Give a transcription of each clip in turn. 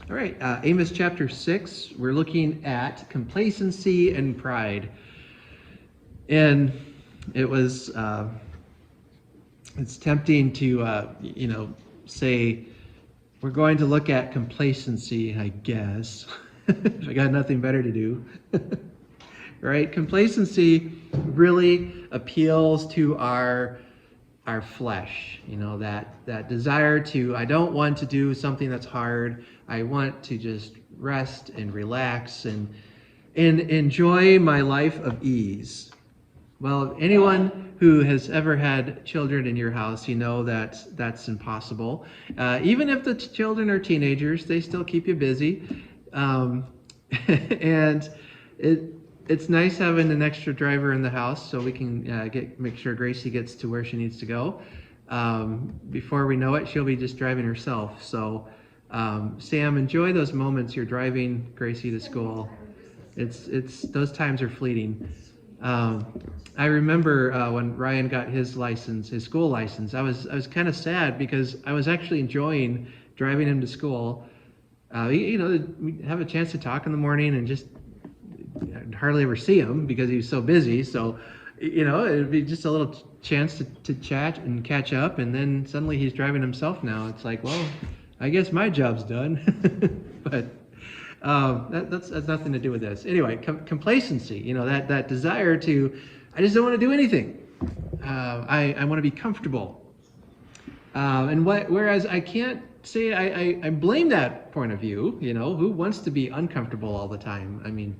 All right, Amos chapter 6, we're looking at complacency and pride. And it's tempting to, say, we're going to look at complacency, I guess. I got nothing better to do. Right? Complacency really appeals to our flesh, that desire to, I don't want to do something that's hard. I want to just rest and relax and enjoy my life of ease. Well, anyone who has ever had children in your house, you know that that's impossible. Even if the children are teenagers, they still keep you busy. And it's nice having an extra driver in the house so we can make sure Gracie gets to where she needs to go. Before we know it, she'll be just driving herself. So, Sam, enjoy those moments you're driving Gracie to school. It's those times are fleeting. I remember when Ryan got his license, his school license. I was kind of sad because I was actually enjoying driving him to school. We have a chance to talk in the morning and just hardly ever see him because he was so busy. So, it'd be just a little chance to chat and catch up. And then suddenly he's driving himself now. It's like, well, I guess my job's done. But that's nothing to do with this. Anyway, complacency, that desire to, I just don't want to do anything. I want to be comfortable. Whereas I can't say I blame that point of view. Who wants to be uncomfortable all the time? I mean,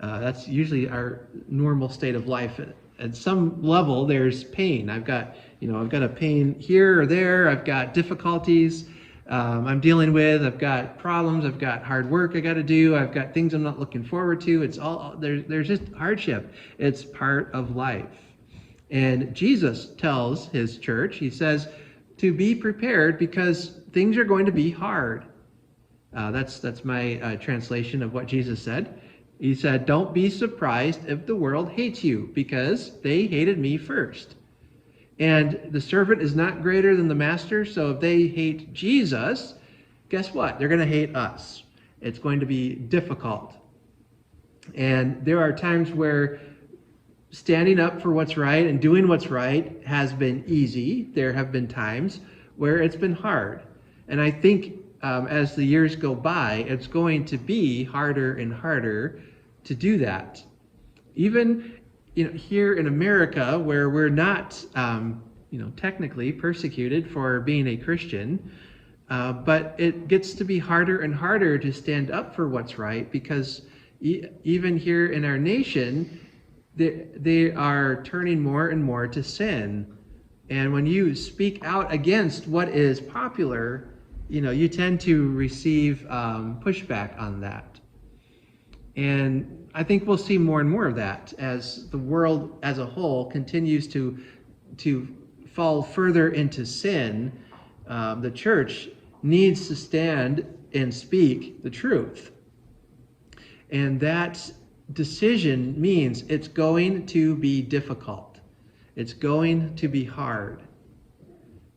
that's usually our normal state of life. At some level, there's pain. I've got a pain here or there. I've got difficulties I'm dealing with. I've got problems. I've got hard work I got to do. I've got things I'm not looking forward to. It's all there's just hardship. It's part of life. And Jesus tells his church, he says, to be prepared because things are going to be hard. That's my translation of what Jesus said. He said, don't be surprised if the world hates you because they hated me first. And the servant is not greater than the master, so if they hate Jesus, guess what? They're going to hate us. It's going to be difficult. And there are times where standing up for what's right and doing what's right has been easy. There have been times where it's been hard. And I think as the years go by, it's going to be harder and harder to do that. Even here in America, where we're not technically persecuted for being a Christian, but it gets to be harder and harder to stand up for what's right because even here in our nation, they are turning more and more to sin. And when you speak out against what is popular, you tend to receive pushback on that. And I think we'll see more and more of that as the world as a whole continues to fall further into sin. The church needs to stand and speak the truth. And that decision means it's going to be difficult. It's going to be hard.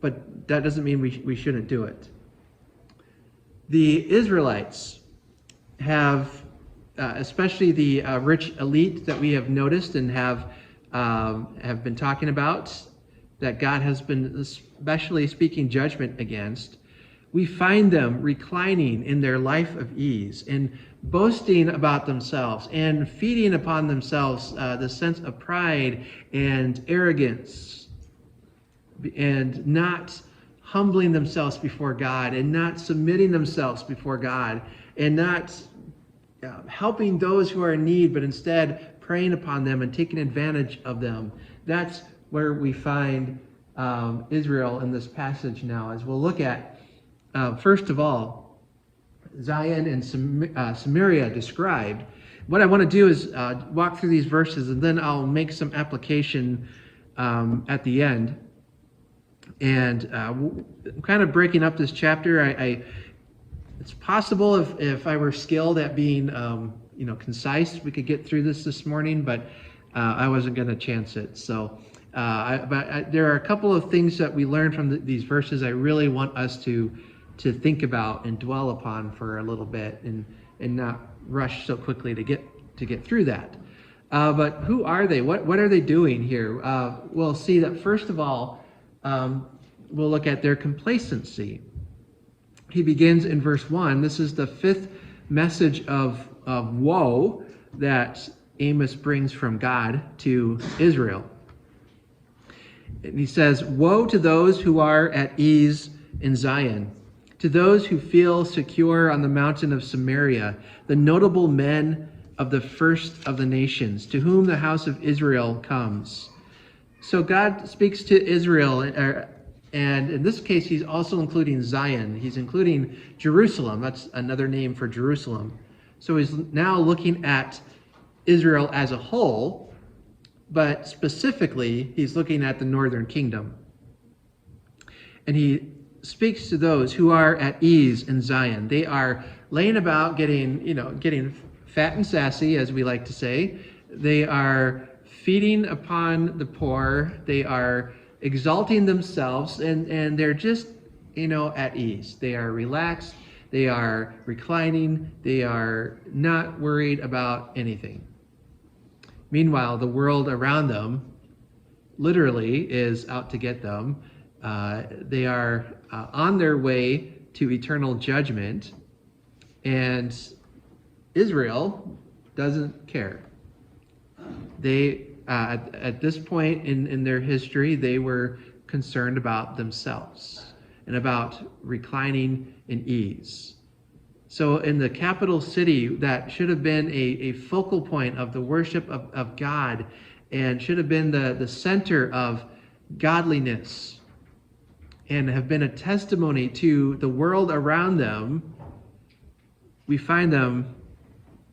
But that doesn't mean we shouldn't do it. The Israelites have, especially the rich elite that we have noticed and have been talking about, that God has been especially speaking judgment against, we find them reclining in their life of ease and boasting about themselves and feeding upon themselves the sense of pride and arrogance and not humbling themselves before God and not submitting themselves before God and not helping those who are in need, but instead preying upon them and taking advantage of them. That's where we find Israel in this passage now, as we'll look at, first of all, Zion and Samaria described. What I want to do is walk through these verses, and then I'll make some application at the end. And kind of breaking up this chapter, it's possible if I were skilled at being concise, we could get through this morning, but I wasn't going to chance it. So there are a couple of things that we learned from these verses I really want us to to think about and dwell upon for a little bit, and not rush so quickly to get through that. But who are they? What are they doing here? We'll see that first of all, we'll look at their complacency. He begins in verse 1. This is the fifth message of woe that Amos brings from God to Israel. And he says, "Woe to those who are at ease in Zion, to those who feel secure on the mountain of Samaria, the notable men of the first of the nations, to whom the house of Israel comes." So God speaks to Israel, and in this case, he's also including Zion. He's including Jerusalem. That's another name for Jerusalem. So he's now looking at Israel as a whole, but specifically, he's looking at the northern kingdom. And he speaks to those who are at ease in Zion. They are laying about getting fat and sassy, as we like to say. They are feeding upon the poor. They are exalting themselves, and they're just, at ease. They are relaxed. They are reclining. They are not worried about anything. Meanwhile, the world around them literally is out to get them. They are on their way to eternal judgment, and Israel doesn't care. They, at this point in their history, they were concerned about themselves and about reclining in ease. So in the capital city that should have been a focal point of the worship of God, and should have been the center of godliness, and have been a testimony to the world around them, we find them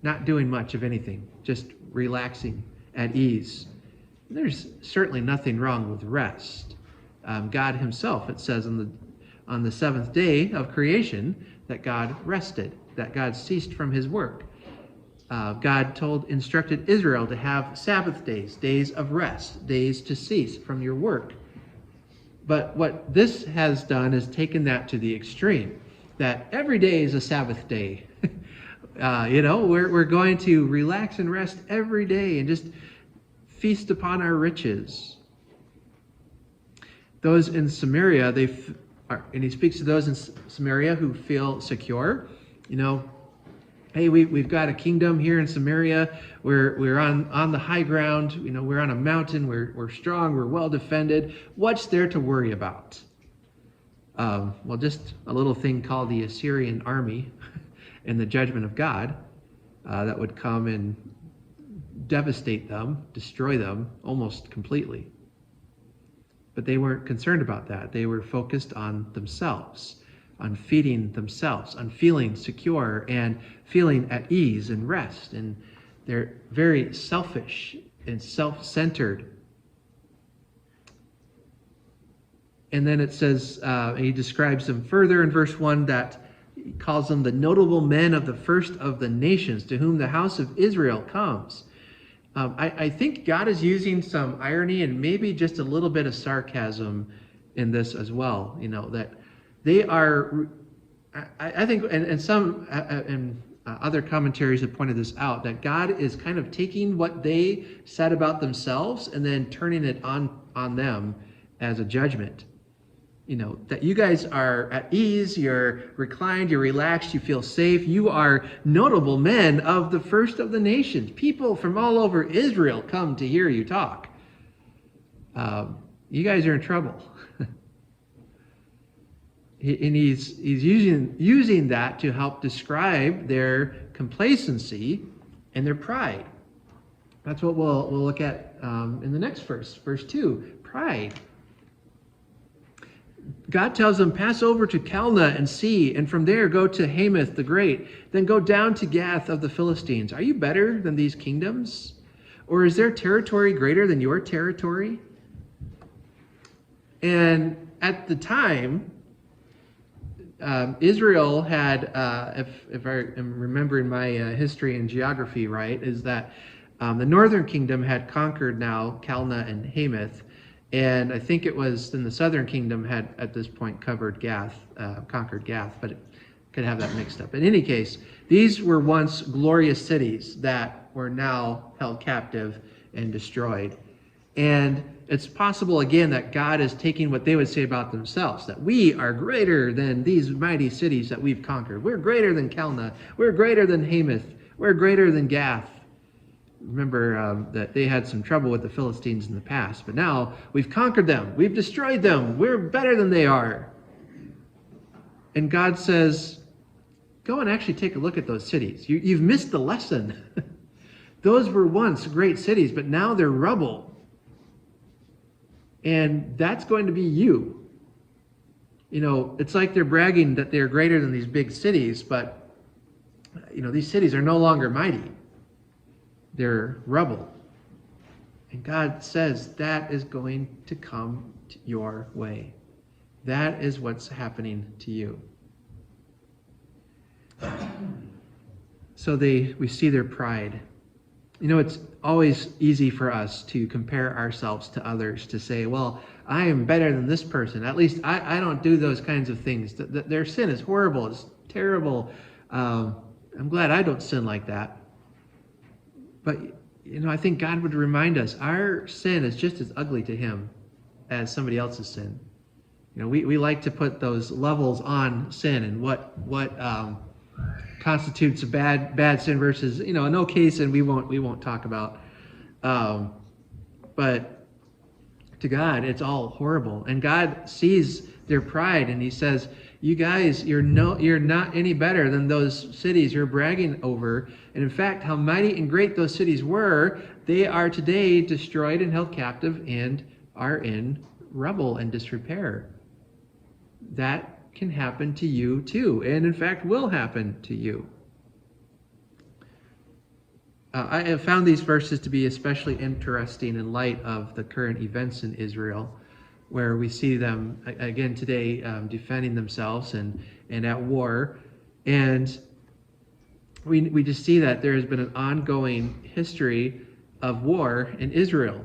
not doing much of anything, just relaxing at ease. There's certainly nothing wrong with rest. God himself, it says on the seventh day of creation, that God rested, that God ceased from his work. God instructed Israel to have Sabbath days, days of rest, days to cease from your work. But what this has done is taken that to the extreme, that every day is a Sabbath day. We're going to relax and rest every day and just feast upon our riches. Those in Samaria, and he speaks to those in Samaria who feel secure. Hey, we've got a kingdom here in Samaria. We're on the high ground. We're on a mountain. We're strong. We're well defended. What's there to worry about? Well, just a little thing called the Assyrian army and the judgment of God that would come and devastate them, destroy them almost completely. But they weren't concerned about that. They were focused on themselves, on feeding themselves, on feeling secure and feeling at ease and rest. And they're very selfish and self-centered. And then it says, he describes them further in verse 1, that he calls them the notable men of the first of the nations, to whom the house of Israel comes. I think God is using some irony and maybe just a little bit of sarcasm in this as well. That they are, I think, and some other commentaries have pointed this out, that God is kind of taking what they said about themselves and then turning it on them as a judgment. That you guys are at ease, you're reclined, you're relaxed, you feel safe. You are notable men of the first of the nations. People from all over Israel come to hear you talk. You guys are in trouble. And he's using that to help describe their complacency and their pride. That's what we'll look at in the next verse 2, pride. God tells them, pass over to Calneh and see, and from there go to Hamath the Great, then go down to Gath of the Philistines. Are you better than these kingdoms? Or is their territory greater than your territory? And at the time, Israel had, if I am remembering my history and geography right, is that the northern kingdom had conquered now Calneh and Hamath, And I think it was in the southern kingdom had at this point conquered Gath, but it could have that mixed up. In any case, these were once glorious cities that were now held captive and destroyed. And it's possible, again, that God is taking what they would say about themselves, that we are greater than these mighty cities that we've conquered. We're greater than Kelna. We're greater than Hamath. We're greater than Gath. Remember that they had some trouble with the Philistines in the past, but now we've conquered them. We've destroyed them. We're better than they are. And God says, go and actually take a look at those cities. You've missed the lesson. Those were once great cities, but now they're rubble. And that's going to be you. You know, it's like they're bragging that they're greater than these big cities, but, you know, these cities are no longer mighty. They're rubble. And God says that is going to come your way. That is what's happening to you. So we see their pride. You know, it's always easy for us to compare ourselves to others, to say, well, I am better than this person. At least I don't do those kinds of things. Their sin is horrible. It's terrible. I'm glad I don't sin like that. But, you know, I think God would remind us our sin is just as ugly to him as somebody else's sin. You know, we like to put those levels on sin and what constitutes a bad sin versus, you know, an okay sin we won't talk about. But to God, it's all horrible. And God sees their pride and he says, you guys, you're not any better than those cities you're bragging over. And in fact, how mighty and great those cities were, they are today destroyed and held captive and are in rubble and disrepair. That can happen to you too, and in fact will happen to you. I have found these verses to be especially interesting in light of the current events in Israel, where we see them again today defending themselves and at war. And we just see that there has been an ongoing history of war in Israel.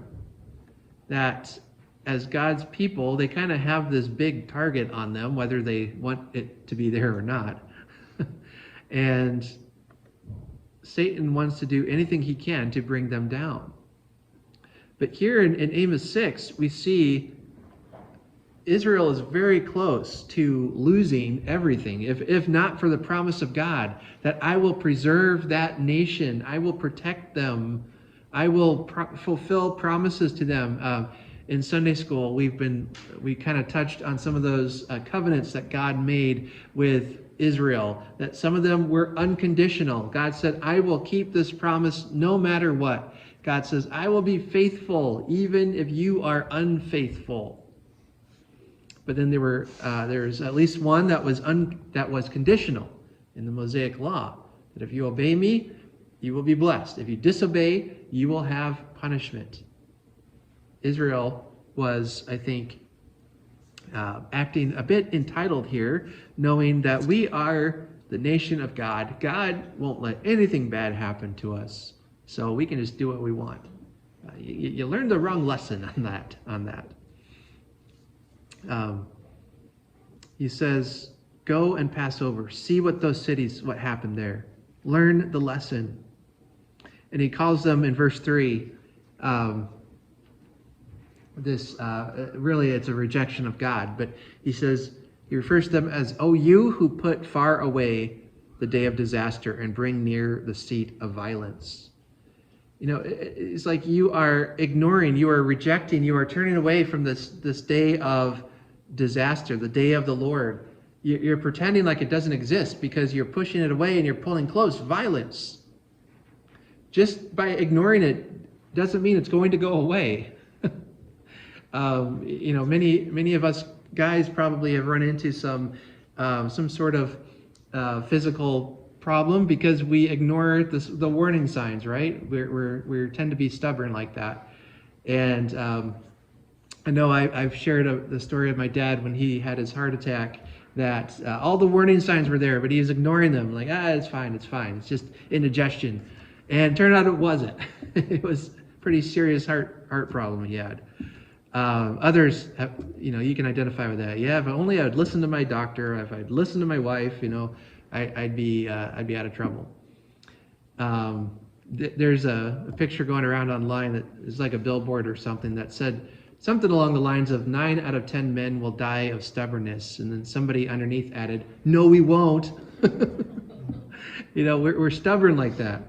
That as God's people, they kind of have this big target on them, whether they want it to be there or not. And Satan wants to do anything he can to bring them down. But here in Amos 6, we see Israel is very close to losing everything, if not for the promise of God, that I will preserve that nation, I will protect them, I will fulfill promises to them. In Sunday school, we kind of touched on some of those covenants that God made with Israel, that some of them were unconditional. God said, I will keep this promise no matter what. God says, I will be faithful even if you are unfaithful. But then there's at least one that was conditional in the Mosaic law, that if you obey me, you will be blessed. If you disobey, you will have punishment. Israel was, I think, acting a bit entitled here, knowing that we are the nation of God. God won't let anything bad happen to us, so we can just do what we want. You learned the wrong lesson on that. He says, go and pass over. See what happened there. Learn the lesson. And he calls them in verse 3, really it's a rejection of God, but he refers to them as, "O you who put far away the day of disaster and bring near the seat of violence." You know, it's like you are ignoring, you are rejecting, you are turning away from this day of disaster, the day of the Lord. You're pretending like it doesn't exist because you're pushing it away and you're pulling close. Violence. Just by ignoring it doesn't mean it's going to go away. You know, many of us guys probably have run into some sort of physical problem because we ignore the warning signs, right? We tend to be stubborn like that. And I know I've shared the story of my dad when he had his heart attack, that all the warning signs were there, but he was ignoring them, like, it's fine, it's just indigestion. And it turned out it wasn't. It was a pretty serious heart problem he had. Others have, you can identify with that. Yeah, if only I would listen to my doctor, if I'd listen to my wife, I'd be out of trouble. There's a picture going around online that is like a billboard or something that said something along the lines of 9 out of 10 men will die of stubbornness, and then somebody underneath added, "No, we won't." We're stubborn like that.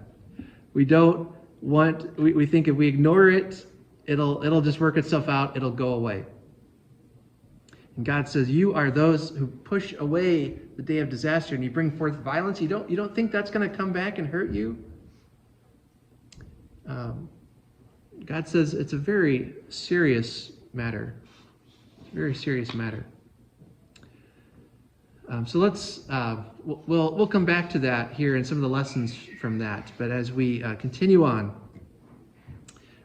We don't want. We think if we ignore it, it'll just work itself out. It'll go away. And God says, "You are those who push away the day of disaster, and you bring forth violence. You don't think that's going to come back and hurt you?" God says it's a very serious matter. It's a very serious matter. So let's we'll come back to that here and some of the lessons from that. But as we continue on,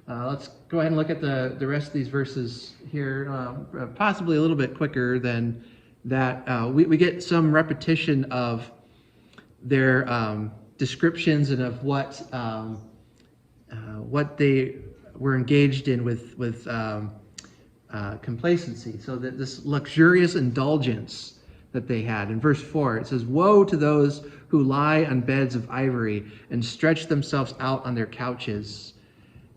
let's go ahead and look at the rest of these verses here, possibly a little bit quicker than that. We get some repetition of their descriptions and of what they were engaged in with complacency. So that this luxurious indulgence that they had. In verse 4, it says, "Woe to those who lie on beds of ivory and stretch themselves out on their couches."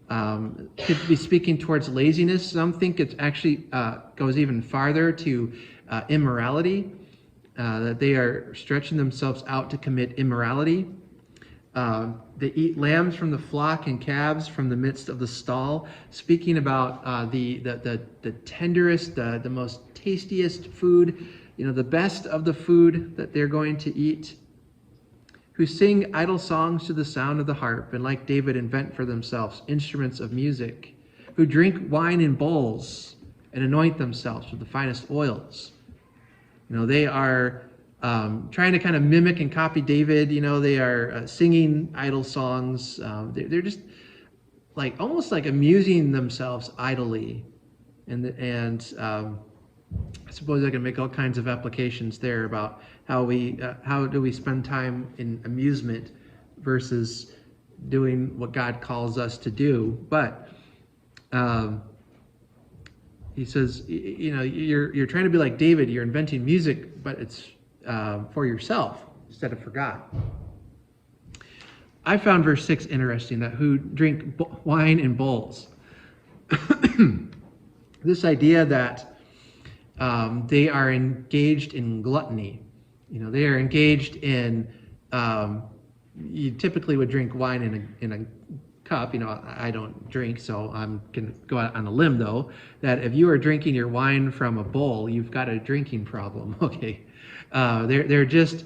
Could be speaking towards laziness. Some think it actually goes even farther to immorality, that they are stretching themselves out to commit immorality. They eat lambs from the flock and calves from the midst of the stall, speaking about the tenderest, the most tastiest food, the best of the food that they're going to eat. Who sing idle songs to the sound of the harp, and like David invent for themselves instruments of music. Who drink wine in bowls and anoint themselves with the finest oils. They are trying to kind of mimic and copy David. They are singing idle songs. They're just almost like amusing themselves idly, and I suppose I can make all kinds of applications there about how do we spend time in amusement versus doing what God calls us to do. But he says, you're trying to be like David. You're inventing music, but it's for yourself instead of for God. I found verse 6 interesting, that who drink wine in bowls. This idea that they are engaged in gluttony. They are engaged in, you typically would drink wine in a cup. I don't drink, so I'm going to go out on a limb, though, that if you are drinking your wine from a bowl, you've got a drinking problem, okay? They're just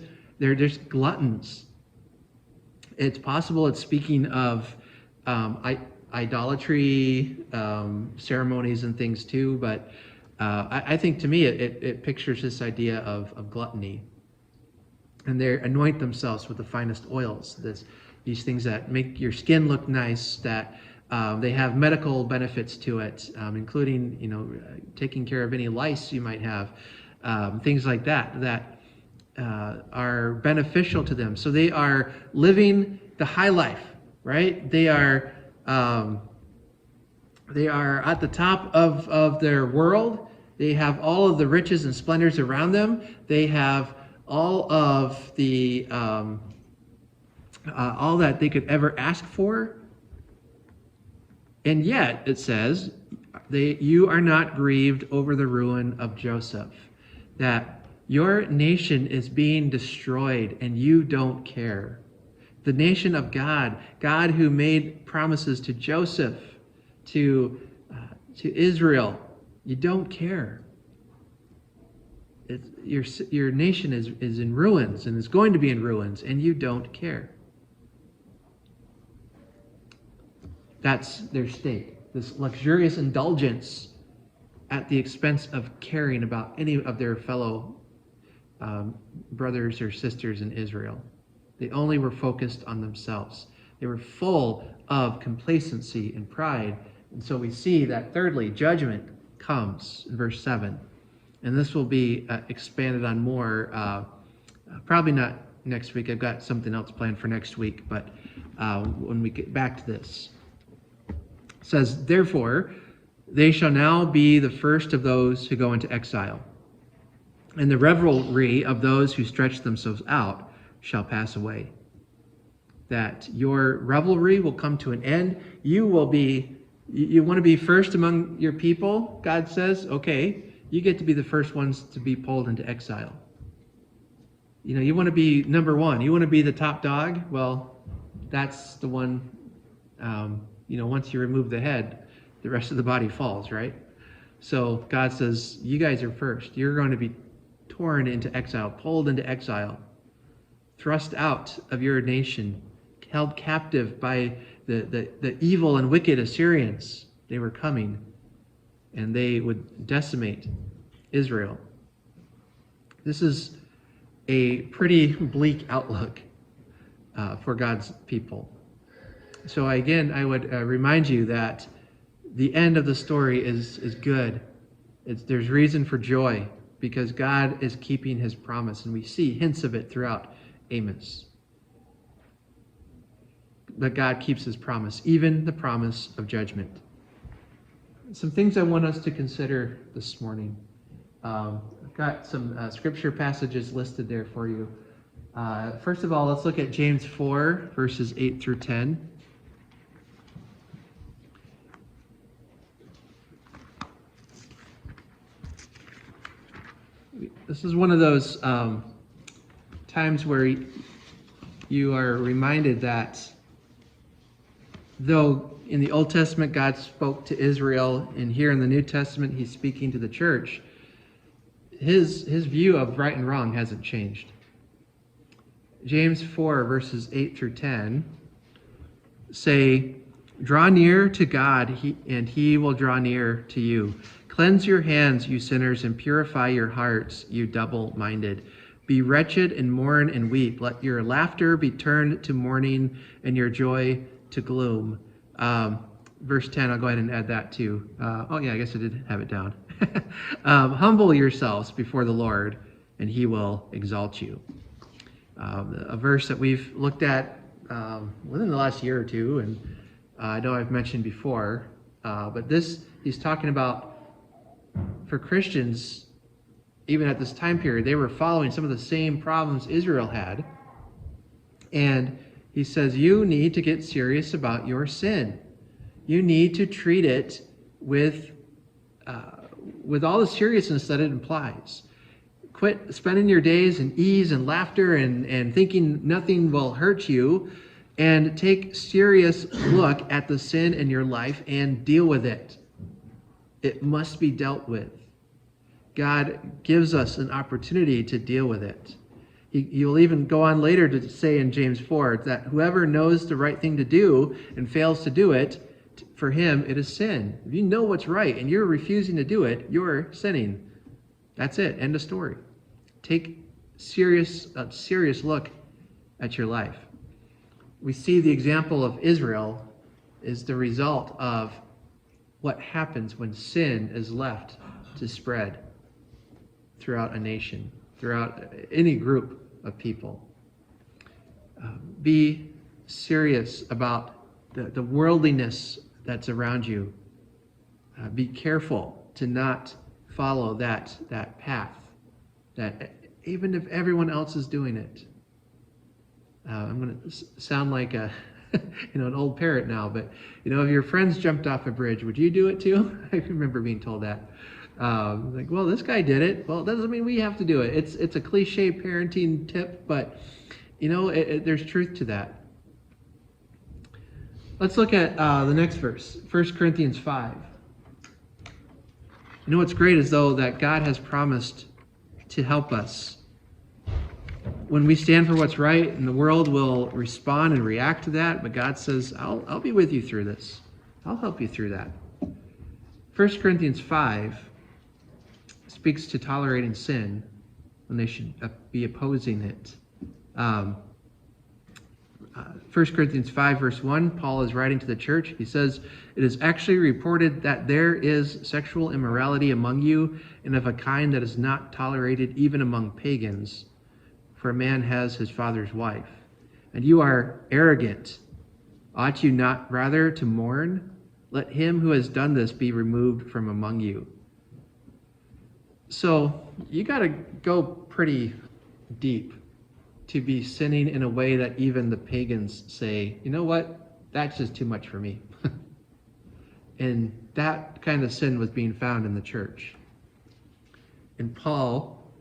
gluttons. It's possible it's speaking of idolatry, ceremonies and things too, but I think to me it pictures this idea of gluttony. And they anoint themselves with the finest oils, these things that make your skin look nice, that they have medical benefits to it, including taking care of any lice you might have, things like that are beneficial to them. So they are living the high life, right? They are at the top of their world. They have all of the riches and splendors around them. They have all of the all that they could ever ask for. And yet, it says, you are not grieved over the ruin of Joseph, that your nation is being destroyed and you don't care. The nation of God who made promises to Joseph, to Israel, you don't care. Your nation is in ruins and is going to be in ruins, and you don't care. That's their state, this luxurious indulgence at the expense of caring about any of their fellow brothers or sisters in Israel. They only were focused on themselves. They were full of complacency and pride. And so we see that thirdly, judgment comes in verse 7. And this will be expanded on more, probably not next week. I've got something else planned for next week, but when we get back to this. It says, therefore, They shall now be the first of those who go into exile, and the revelry of those who stretch themselves out shall pass away. That your revelry will come to an end. You want to be first among your people, God says, okay, you get to be the first ones to be pulled into exile. You want to be number one. You want to be the top dog. Well, that's the one, once you remove the head, the rest of the body falls, right? So God says, you guys are first. You're going to be torn into exile, pulled into exile, thrust out of your nation, held captive by the evil and wicked Assyrians. They were coming, and they would decimate Israel. This is a pretty bleak outlook for God's people. So again, I would remind you that the end of the story is good. There's reason for joy because God is keeping his promise, and we see hints of it throughout Amos. But God keeps his promise, even the promise of judgment. Some things I want us to consider this morning. I've got some scripture passages listed there for you. First of all, let's look at James 4, verses 8 through 10. This is one of those times where you are reminded that though in the Old Testament God spoke to Israel, and here in the New Testament he's speaking to the church, his view of right and wrong hasn't changed. James 4, verses 8 through 10 say, "Draw near to God, and he will draw near to you. Cleanse your hands, you sinners, and purify your hearts, you double-minded. Be wretched and mourn and weep. Let your laughter be turned to mourning and your joy to gloom." Verse 10, I'll go ahead and add that too. I guess I did have it down. "Humble yourselves before the Lord, and he will exalt you." A verse that we've looked at within the last year or two, and I know I've mentioned before, but this, he's talking about for Christians, even at this time period, they were following some of the same problems Israel had. And he says, you need to get serious about your sin. You need to treat it with all the seriousness that it implies. Quit spending your days in ease and laughter and thinking nothing will hurt you, and take serious look at the sin in your life and deal with it. It must be dealt with. God gives us an opportunity to deal with it. He will even go on later to say in James 4 that whoever knows the right thing to do and fails to do it, for him it is sin. If you know what's right and you're refusing to do it, you're sinning. That's it. End of story. Take a serious look at your life. We see the example of Israel is the result of what happens when sin is left to spread throughout a nation, throughout any group of people. Be serious about the worldliness that's around you. Be careful to not follow that path, that even if everyone else is doing it. I'm going to sound like an old parrot now, but if your friends jumped off a bridge, would you do it too? I remember being told that. Well, this guy did it. Well, it doesn't mean we have to do it. It's a cliche parenting tip, but there's truth to that. Let's look at the next verse, 1 Corinthians 5. What's great is though that God has promised to help us. When we stand for what's right, and the world will respond and react to that, but God says, I'll be with you through this. I'll help you through that. 1 Corinthians 5 speaks to tolerating sin when they should be opposing it. 1 Corinthians 5 verse 1, Paul is writing to the church. He says, "It is actually reported that there is sexual immorality among you, and of a kind that is not tolerated even among pagans. For a man has his father's wife. And you are arrogant. Ought you not rather to mourn? Let him who has done this be removed from among you. So you got to go pretty deep to be sinning in a way that even the pagans say, you know what, that's just too much for me. And that kind of sin was being found in the church. And Paul,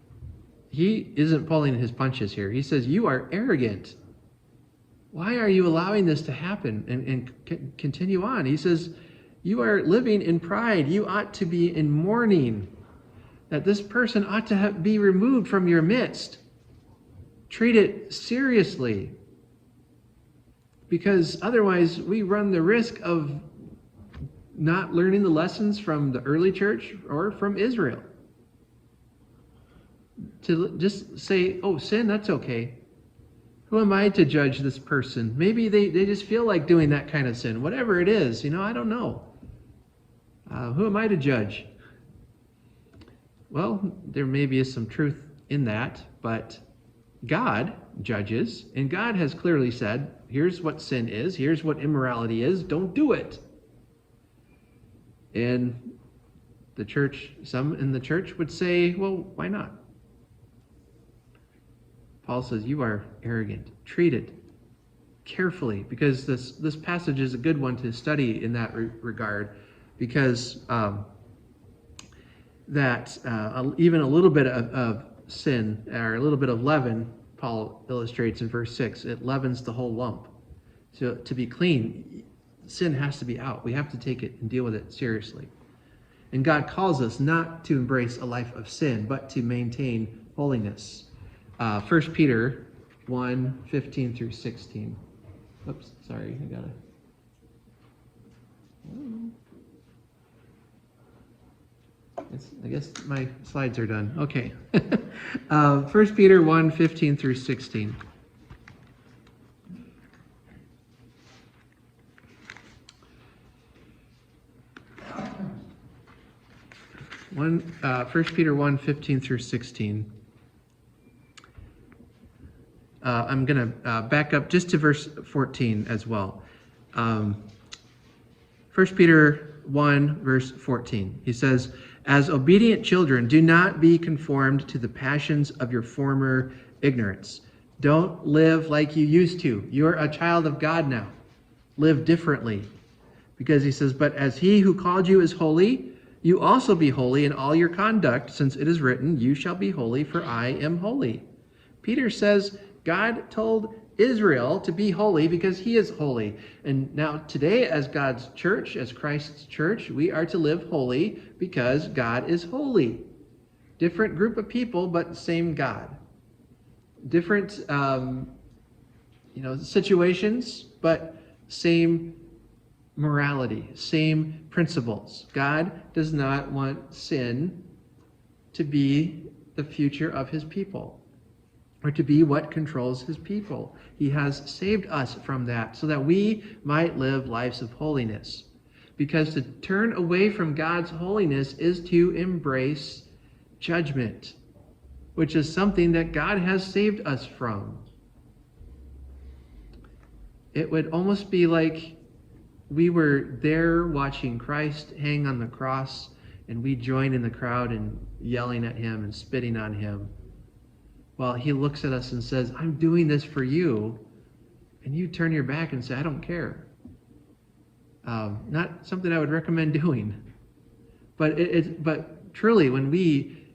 he isn't pulling his punches here. He says, you are arrogant. Why are you allowing this to happen? And continue on. He says, you are living in pride. You ought to be in mourning. That this person ought to be removed from your midst. Treat it seriously. Because otherwise we run the risk of not learning the lessons from the early church or from Israel. To just say, oh, sin, that's okay. Who am I to judge this person? Maybe they just feel like doing that kind of sin. Whatever it is, I don't know. Who am I to judge? Well, there maybe is some truth in that, but God judges, and God has clearly said, here's what sin is, here's what immorality is, don't do it. And the church, some in the church would say, well, why not? Paul says, you are arrogant. Treat it carefully, because this passage is a good one to study in that regard, because even a little bit of sin, or a little bit of leaven, Paul illustrates in verse 6, it leavens the whole lump. So to be clean, sin has to be out. We have to take it and deal with it seriously. And God calls us not to embrace a life of sin, but to maintain holiness. 1 Peter 1, 15 through 16. Oops, sorry, I got I guess my slides are done. Okay. 1 Peter 1, 15 through 16. First Peter 1, 15 through 16. I'm going to back up just to verse 14 as well. 1 Peter 1, verse 14. He says, as obedient children, do not be conformed to the passions of your former ignorance. Don't live like you used to. You're a child of God now. Live differently. Because he says, but as he who called you is holy, you also be holy in all your conduct, since it is written, you shall be holy, for I am holy. Peter says, God told Israel to be holy because he is holy. And now today, as God's church, as Christ's church, we are to live holy because God is holy. Different group of people, but same God. Different situations, but same morality, same principles. God does not want sin to be the future of his people, or to be what controls his people. He has saved us from that so that we might live lives of holiness. Because to turn away from God's holiness is to embrace judgment, which is something that God has saved us from. It would almost be like we were there watching Christ hang on the cross, and we join in the crowd and yelling at him and spitting on him. Well, he looks at us and says, I'm doing this for you. And you turn your back and say, I don't care. Not something I would recommend doing. But truly, when we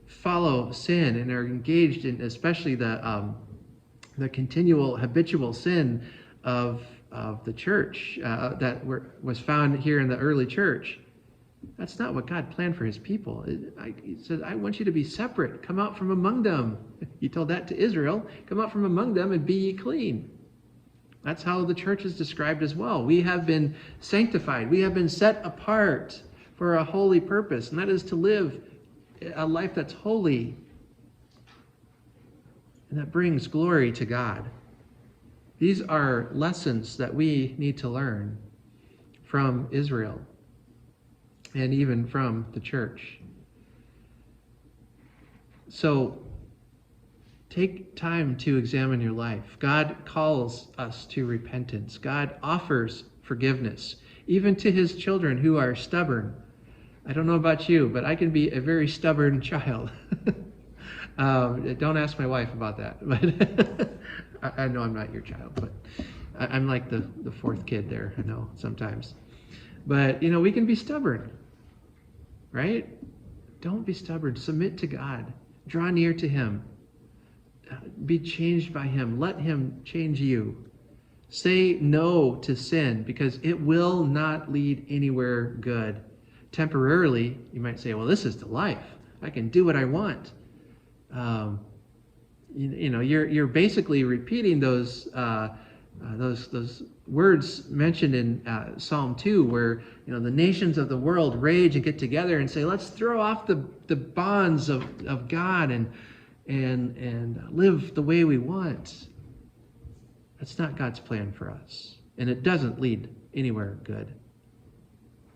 follow sin and are engaged in especially the continual habitual sin of the church that was found here in the early church, that's not what God planned for his people. He said, I want you to be separate. Come out from among them. He told that to Israel. Come out from among them and be ye clean. That's how the church is described as well. We have been sanctified. We have been set apart for a holy purpose, and that is to live a life that's holy and that brings glory to God. These are lessons that we need to learn from Israel and even from the church. So take time to examine your life. God calls us to repentance. God offers forgiveness. even to his children who are stubborn. I don't know about you, but I can be a very stubborn child. Don't ask my wife about that. But I know I'm not your child, but I'm like the fourth kid there, I know, sometimes. But, we can be stubborn, right? Don't be stubborn. Submit to God. Draw near to him. Be changed by him. Let him change you. Say no to sin because it will not lead anywhere good. Temporarily, you might say, well, this is the life. I can do what I want. You're basically repeating those words mentioned in Psalm 2, where the nations of the world rage and get together and say, let's throw off the bonds of God and live the way we want. That's not God's plan for us, and it doesn't lead anywhere good.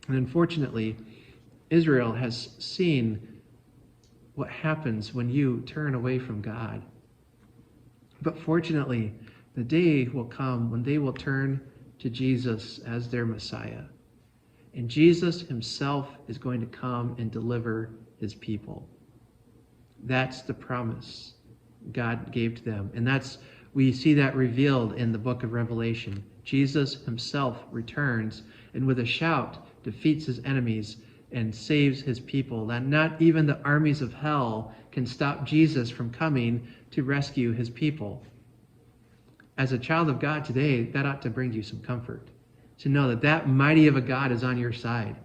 And unfortunately, Israel has seen what happens when you turn away from God. But fortunately, the day will come when they will turn to Jesus as their Messiah. And Jesus himself is going to come and deliver his people. That's the promise God gave to them. And we see that revealed in the book of Revelation. Jesus himself returns and with a shout defeats his enemies and saves his people. That not even the armies of hell can stop Jesus from coming to rescue his people. As a child of God today, that ought to bring you some comfort. To know that mighty of a God is on your side.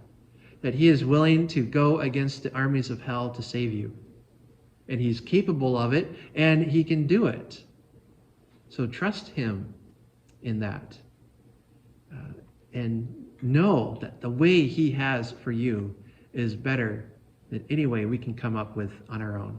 That he is willing to go against the armies of hell to save you. And he's capable of it, and he can do it. So trust him in that. And know that the way he has for you is better than any way we can come up with on our own.